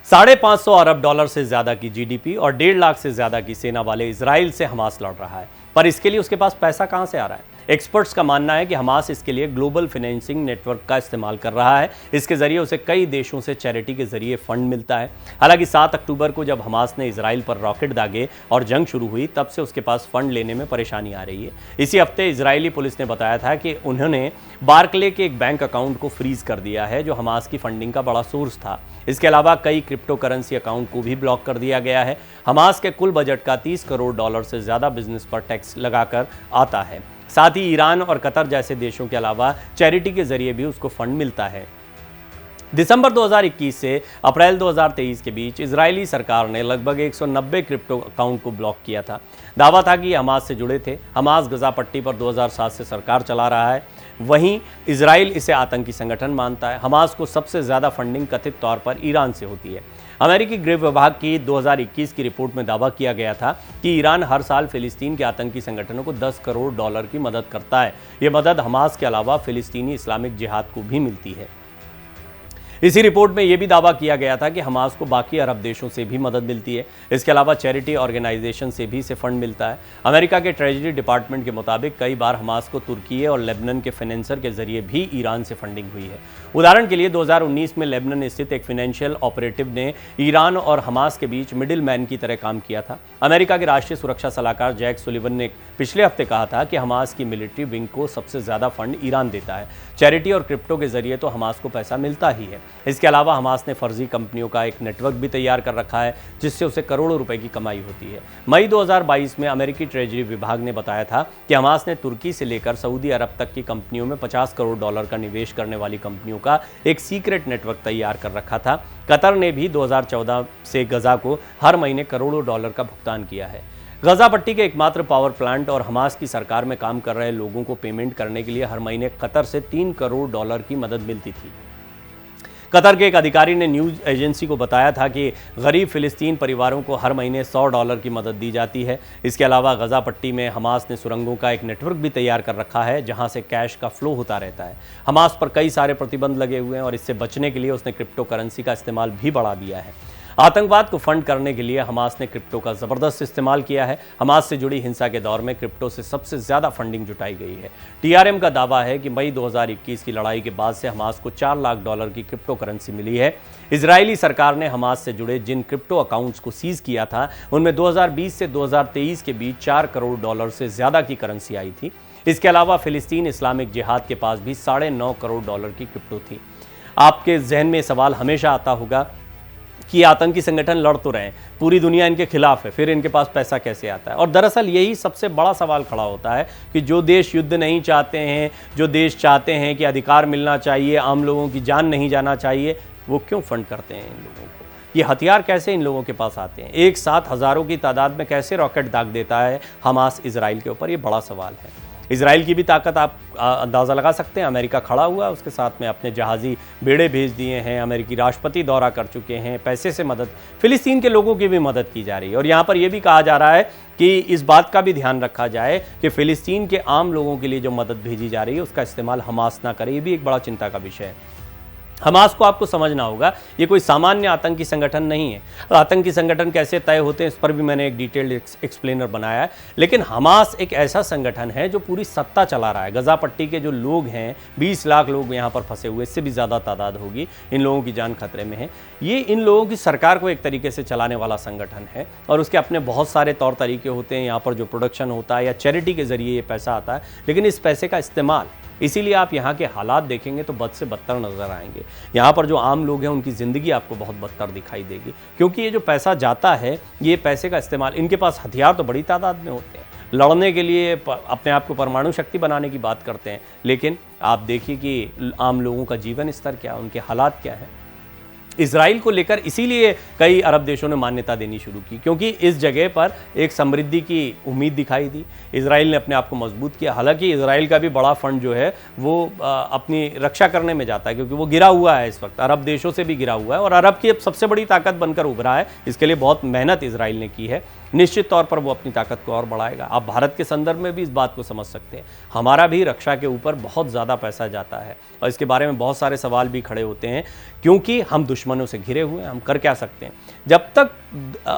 $550 अरब से ज्यादा की जीडीपी और 1.5 लाख से ज्यादा की सेना वाले इजराइल से हमास लड़ रहा है, पर इसके लिए उसके पास पैसा कहां से आ रहा है? एक्सपर्ट्स का मानना है कि हमास इसके लिए ग्लोबल फाइनेंसिंग नेटवर्क का इस्तेमाल कर रहा है। इसके जरिए उसे कई देशों से चैरिटी के जरिए फंड मिलता है। हालांकि 7 अक्टूबर को जब हमास ने इजराइल पर रॉकेट दागे और जंग शुरू हुई, तब से उसके पास फंड लेने में परेशानी आ रही है। इसी हफ्ते इजरायली पुलिस ने बताया था कि उन्होंने बार्कले के एक बैंक अकाउंट को फ्रीज कर दिया है, जो हमास की फंडिंग का बड़ा सोर्स था। इसके अलावा कई क्रिप्टो करेंसी अकाउंट को भी ब्लॉक कर दिया गया है। हमास के कुल बजट का $30 करोड़ से ज्यादा बिजनेस पर टैक्स लगाकर आता है। साथ ही ईरान और कतर जैसे देशों के अलावा चैरिटी के जरिए भी उसको फंड मिलता है। दिसंबर 2021 से अप्रैल 2023 के बीच इजरायली सरकार ने लगभग 190 क्रिप्टो अकाउंट को ब्लॉक किया था। दावा था कि हमास से जुड़े थे। हमास गजा पट्टी पर 2007 से सरकार चला रहा है। वहीं इजराइल इसे आतंकी संगठन मानता है। हमास को सबसे ज्यादा फंडिंग कथित तौर पर ईरान से होती है। अमेरिकी गृह विभाग की 2021 की रिपोर्ट में दावा किया गया था कि ईरान हर साल फिलिस्तीन के आतंकी संगठनों को $10 करोड़ की मदद करता है। ये मदद हमास के अलावा फिलिस्तीनी इस्लामिक जिहाद को भी मिलती है। इसी रिपोर्ट में यह भी दावा किया गया था कि हमास को बाकी अरब देशों से भी मदद मिलती है। इसके अलावा चैरिटी ऑर्गेनाइजेशन से भी इसे फंड मिलता है। अमेरिका के ट्रेजरी डिपार्टमेंट के मुताबिक कई बार हमास को तुर्की और लेबनान के फाइनेंसर के जरिए भी ईरान से फंडिंग हुई है। उदाहरण के लिए 2019 में लेबनान स्थित एक फाइनेंशियल ऑपरेटिव ने ईरान और हमास के बीच मिडिल मैन की तरह काम किया था। अमेरिका के राष्ट्रीय सुरक्षा सलाहकार जैक सुलिवन ने पिछले हफ्ते कहा था कि हमास की मिलिट्री विंग को सबसे ज्यादा फंड ईरान देता है। चैरिटी और क्रिप्टो के जरिए तो हमास को पैसा मिलता ही है। इसके अलावा हमास ने फर्जी कंपनियों का एक नेटवर्क भी तैयार कर रखा है, जिससे उसे करोड़ों रुपए की कमाई होती है। मई 2022 में अमेरिकी ट्रेजरी विभाग ने बताया था कि हमास ने तुर्की से लेकर सऊदी अरब तक की कंपनियों में $50 करोड़ का निवेश करने वाली कंपनियों का एक सीक्रेट नेटवर्क तैयार कर रखा था। कतर ने भी 2014 से गजा को हर महीने करोड़ों डॉलर का भुगतान किया है। गजा पट्टी के एकमात्र पावर प्लांट और हमास की सरकार में काम कर रहे लोगों को पेमेंट करने के लिए हर महीने कतर से $3 करोड़ की मदद मिलती थी। कतर के एक अधिकारी ने न्यूज़ एजेंसी को बताया था कि गरीब फिलिस्तीन परिवारों को हर महीने $100 की मदद दी जाती है। इसके अलावा गजा पट्टी में हमास ने सुरंगों का एक नेटवर्क भी तैयार कर रखा है, जहां से कैश का फ्लो होता रहता है। हमास पर कई सारे प्रतिबंध लगे हुए हैं और इससे बचने के लिए उसने क्रिप्टो करेंसी का इस्तेमाल भी बढ़ा दिया है। आतंकवाद को फंड करने के लिए हमास ने क्रिप्टो का जबरदस्त इस्तेमाल किया है। हमास से जुड़ी हिंसा के दौर में क्रिप्टो से सबसे ज्यादा फंडिंग जुटाई गई है। टीआरएम का दावा है कि मई 2021 की लड़ाई के बाद से हमास को $4 लाख की क्रिप्टो करेंसी मिली है। इजरायली सरकार ने हमास से जुड़े जिन क्रिप्टो अकाउंट्स को सीज किया था, उनमें 2020 से 2023 के बीच $4 करोड़ से ज्यादा की करेंसी आई थी। इसके अलावा फिलिस्तीन इस्लामिक जिहाद के पास भी $9.5 करोड़ की क्रिप्टो थी। आपके जहन में सवाल हमेशा आता होगा कि आतंकी संगठन लड़ तो रहे हैं, पूरी दुनिया इनके खिलाफ है, फिर इनके पास पैसा कैसे आता है? और दरअसल यही सबसे बड़ा सवाल खड़ा होता है कि जो देश युद्ध नहीं चाहते हैं, जो देश चाहते हैं कि अधिकार मिलना चाहिए, आम लोगों की जान नहीं जाना चाहिए, वो क्यों फंड करते हैं इन लोगों को? ये हथियार कैसे इन लोगों के पास आते हैं? एक साथ हज़ारों की तादाद में कैसे रॉकेट दाग देता है हमास इजराइल के ऊपर? ये बड़ा सवाल है। इजराइल की भी ताकत आप अंदाज़ा लगा सकते हैं। अमेरिका खड़ा हुआ है, उसके साथ में अपने जहाज़ी बेड़े भेज दिए हैं। अमेरिकी राष्ट्रपति दौरा कर चुके हैं। पैसे से मदद, फिलिस्तीन के लोगों की भी मदद की जा रही है। और यहाँ पर यह भी कहा जा रहा है कि इस बात का भी ध्यान रखा जाए कि फिलिस्तीन के आम लोगों के लिए जो मदद भेजी जा रही है, उसका इस्तेमाल हमास ना करे। ये भी एक बड़ा चिंता का विषय है। हमास को आपको समझना होगा, ये कोई सामान्य आतंकी संगठन नहीं है। आतंकी संगठन कैसे तय होते हैं, इस पर भी मैंने एक डिटेल्ड एक्सप्लेनर बनाया है। लेकिन हमास एक ऐसा संगठन है जो पूरी सत्ता चला रहा है। गजा पट्टी के जो लोग हैं, 20 लाख लोग यहाँ पर फंसे हुए, इससे भी ज़्यादा तादाद होगी। इन लोगों की जान खतरे में है। ये इन लोगों की सरकार को एक तरीके से चलाने वाला संगठन है और उसके अपने बहुत सारे तौर तरीके होते हैं। यहाँ पर जो प्रोडक्शन होता है या चैरिटी के जरिए ये पैसा आता है, लेकिन इस पैसे का इस्तेमाल, इसीलिए आप यहाँ के हालात देखेंगे तो बद से बदतर नजर आएंगे। यहाँ पर जो आम लोग हैं, उनकी ज़िंदगी आपको बहुत बदतर दिखाई देगी, क्योंकि ये जो पैसा जाता है, ये पैसे का इस्तेमाल, इनके पास हथियार तो बड़ी तादाद में होते हैं, लड़ने के लिए अपने आप को परमाणु शक्ति बनाने की बात करते हैं, लेकिन आप देखिए कि आम लोगों का जीवन स्तर क्या है, उनके हालात क्या है। इजराइल को लेकर इसीलिए कई अरब देशों ने मान्यता देनी शुरू की, क्योंकि इस जगह पर एक समृद्धि की उम्मीद दिखाई दी। इजराइल ने अपने आप को मजबूत किया। हालांकि इजराइल का भी बड़ा फंड जो है वो अपनी रक्षा करने में जाता है, क्योंकि वो गिरा हुआ है इस वक्त, अरब देशों से भी गिरा हुआ है और अरब की अब सबसे बड़ी ताकत बनकर उभरा है। इसके लिए बहुत मेहनत इजराइल ने की है। निश्चित तौर पर वो अपनी ताकत को और बढ़ाएगा। आप भारत के संदर्भ में भी इस बात को समझ सकते हैं, हमारा भी रक्षा के ऊपर बहुत ज़्यादा पैसा जाता है और इसके बारे में बहुत सारे सवाल भी खड़े होते हैं, क्योंकि हम दुश्मनों से घिरे हुए हैं। हम कर क्या सकते हैं? जब तक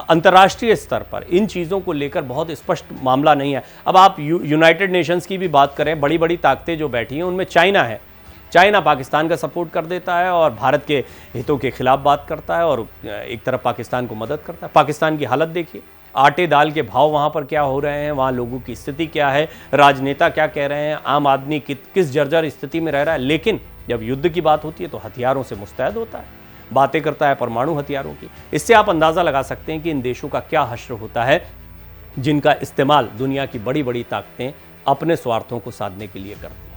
अंतर्राष्ट्रीय स्तर पर इन चीज़ों को लेकर बहुत स्पष्ट मामला नहीं है। अब आप यूनाइटेड नेशंस की भी बात करें, बड़ी बड़ी ताकतें जो बैठी हैं उनमें चाइना है। चाइना पाकिस्तान का सपोर्ट कर देता है और भारत के हितों के खिलाफ बात करता है और एक तरफ पाकिस्तान को मदद करता है। पाकिस्तान की हालत देखिए, आटे दाल के भाव वहाँ पर क्या हो रहे हैं, वहाँ लोगों की स्थिति क्या है, राजनेता क्या कह रहे हैं, आम आदमी किस जर्जर स्थिति में रह रहा है। लेकिन जब युद्ध की बात होती है तो हथियारों से मुस्तैद होता है, बातें करता है परमाणु हथियारों की। इससे आप अंदाज़ा लगा सकते हैं कि इन देशों का क्या हश्र होता है, जिनका इस्तेमाल दुनिया की बड़ी बड़ी ताकतें अपने स्वार्थों को साधने के लिए करती हैं।